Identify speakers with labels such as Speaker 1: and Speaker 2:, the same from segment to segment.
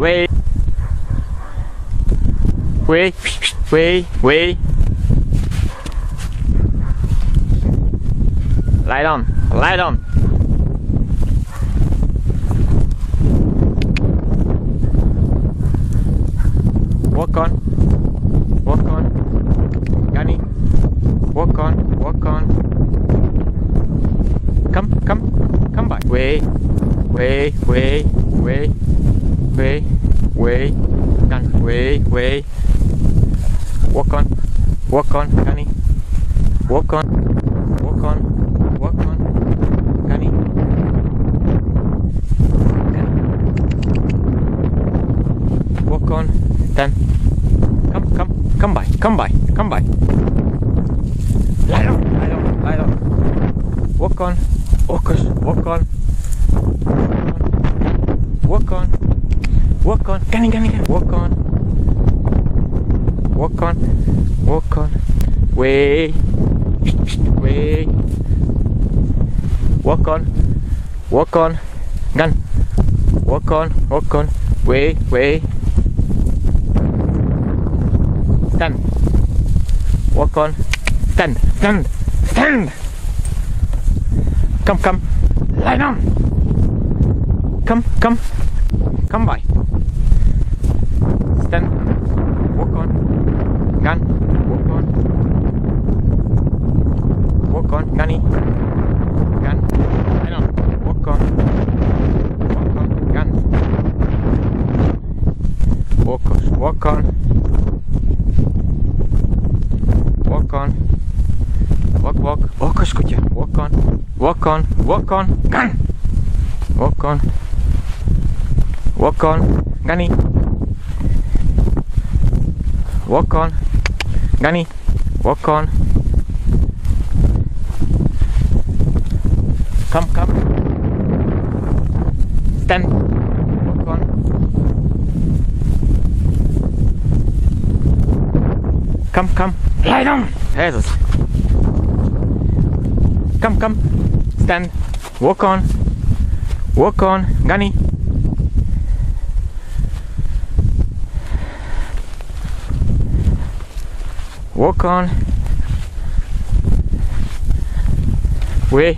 Speaker 1: way, way, way, way. Light on, light on. Walk on, walk on, Ganny. Walk on, walk on. Come back. Way, way, way, way, way, way, Gann. Way, way. Walk on, Ganny. Walk on, walk on, walk on, Ganny. Walk on, then. Come by. Lie down. Walk on, walk on, Ganny, walk on, way, walk on, Gann, walk on, way, stand, walk on, stand, come, lie down, come by, stand, walk on, Gann, walk on, Ganny, Gann, lie down, walk on, Gann, walk skutje, walk on, Gann, walk on, Ganny, walk on, Ganny, walk on, come, stand, walk on, come, lie down, Jesus, come, stand, walk on, Ganny, walk on, way,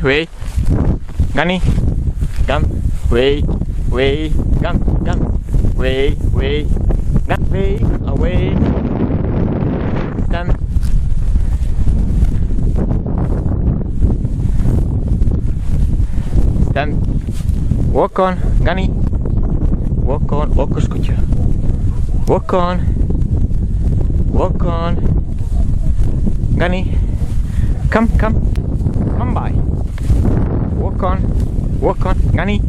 Speaker 1: Ganny, Gann, way, Gann, way, Gann, way, away, stand, walk on, Ganny, walk skutje, walk on, Ganny, come by, walk on, Ganny,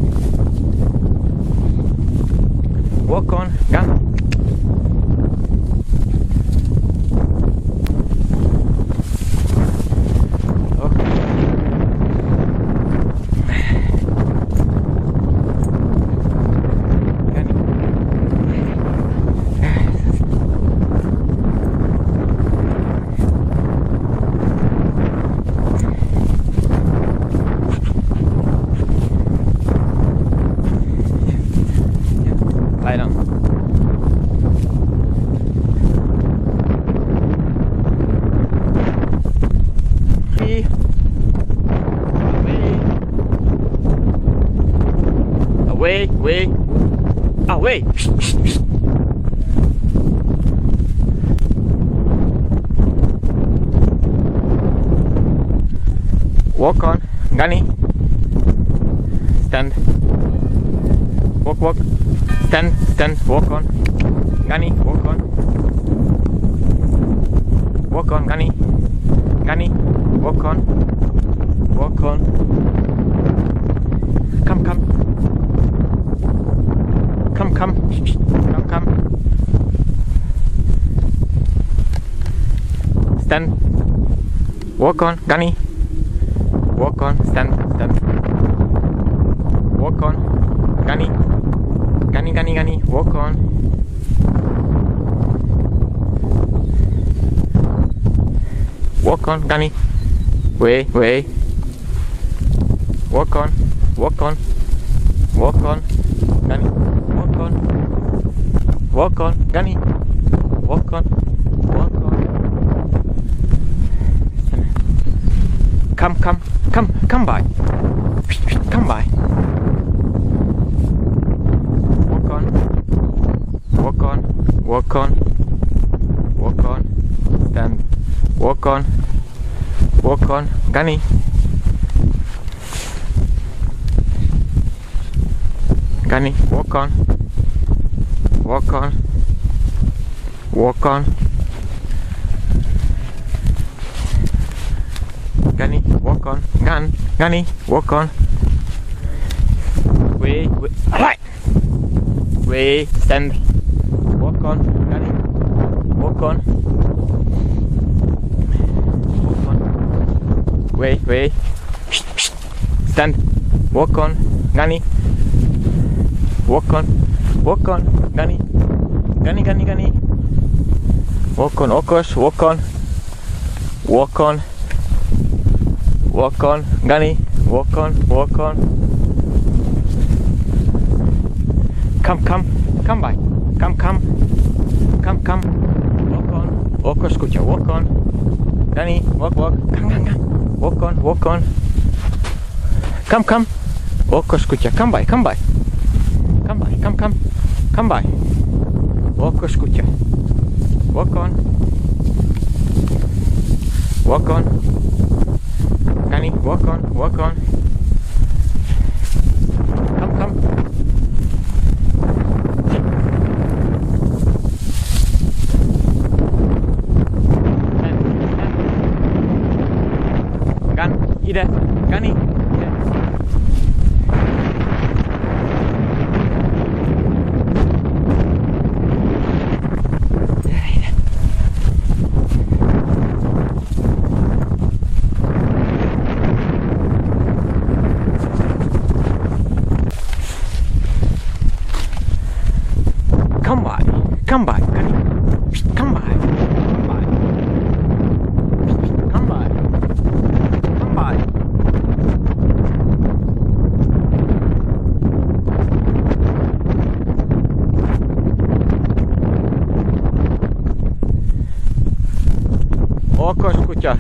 Speaker 1: walk on, Gann, lie down. Away. Walk on, Ganny. Stand. Walk. Stand. Walk on, Ganny. Walk on, Ganny. Walk on. Come. Stand. Walk on, Ganny. Walk on, stand. Walk on, Ganny. Walk on. Walk on, Ganny. Way. Walk on, Ganny. Walk on. walk on, Gunny, walk on, walk on. Come by, come by. Walk on, walk on, walk on, walk on, stand, walk on, Gunny. Gunny, walk on, walk on, walk on. Gunny, walk on, Gunny, walk on. Way, alright. Way, stand, walk on, Gunny, walk on. Walk on. Way, stand, walk on, Gunny. Walk on, Gunny, Gunny. Walk on, Okos, walk on, Gunny, walk on. Come by, come. Walk on, Okos, kucha, walk on, Gunny, walk, come. Walk on. Come. Okos, kucha, come by. Come by. Okos, kucha. Walk on. Gunny, walk on. Come. Gun, ide, Gunny, ide. Come by, Gunny. Come by. Okos, kucha.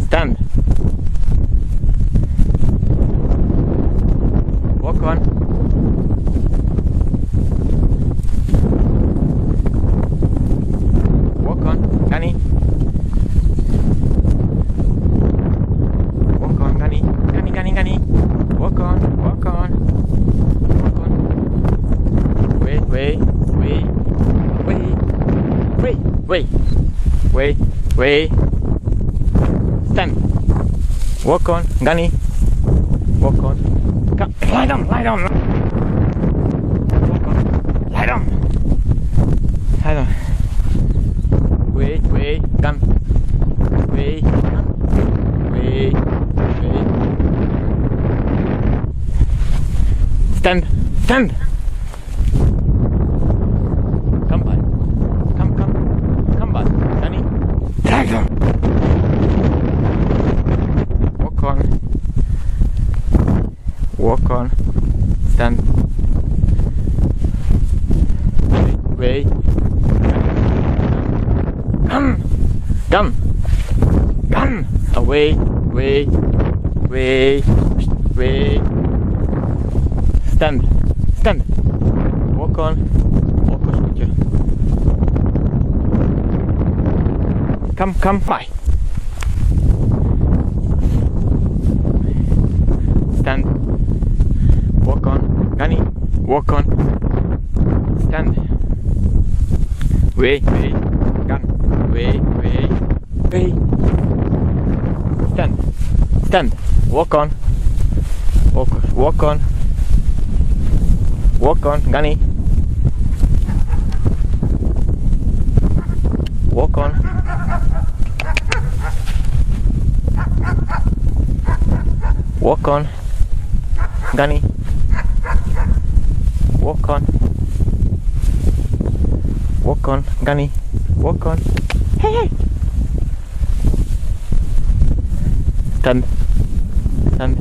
Speaker 1: Stand. Walk on. Gunny. Walk on, Gunny. Gunny. Walk on. Wait. Stand. Walk on, Gunny. Walk on. Come. Lie down. Walk on. Lie down. Wait, gun. Wait. Stand. Come by. Come by, Gunny. Drag them. Walk on. Stand. Wait. Gun. Away. Stand. Walk on. Come by. Stand. Walk on. Gunny. Walk on. Stand. Wait. Gun. Wait. Stand. Walk on. Walk on, Gunny. Walk on. Walk on, Ganni. Walk on. Walk on, Ganni. Walk on. Hey, hey. Stand. Stand.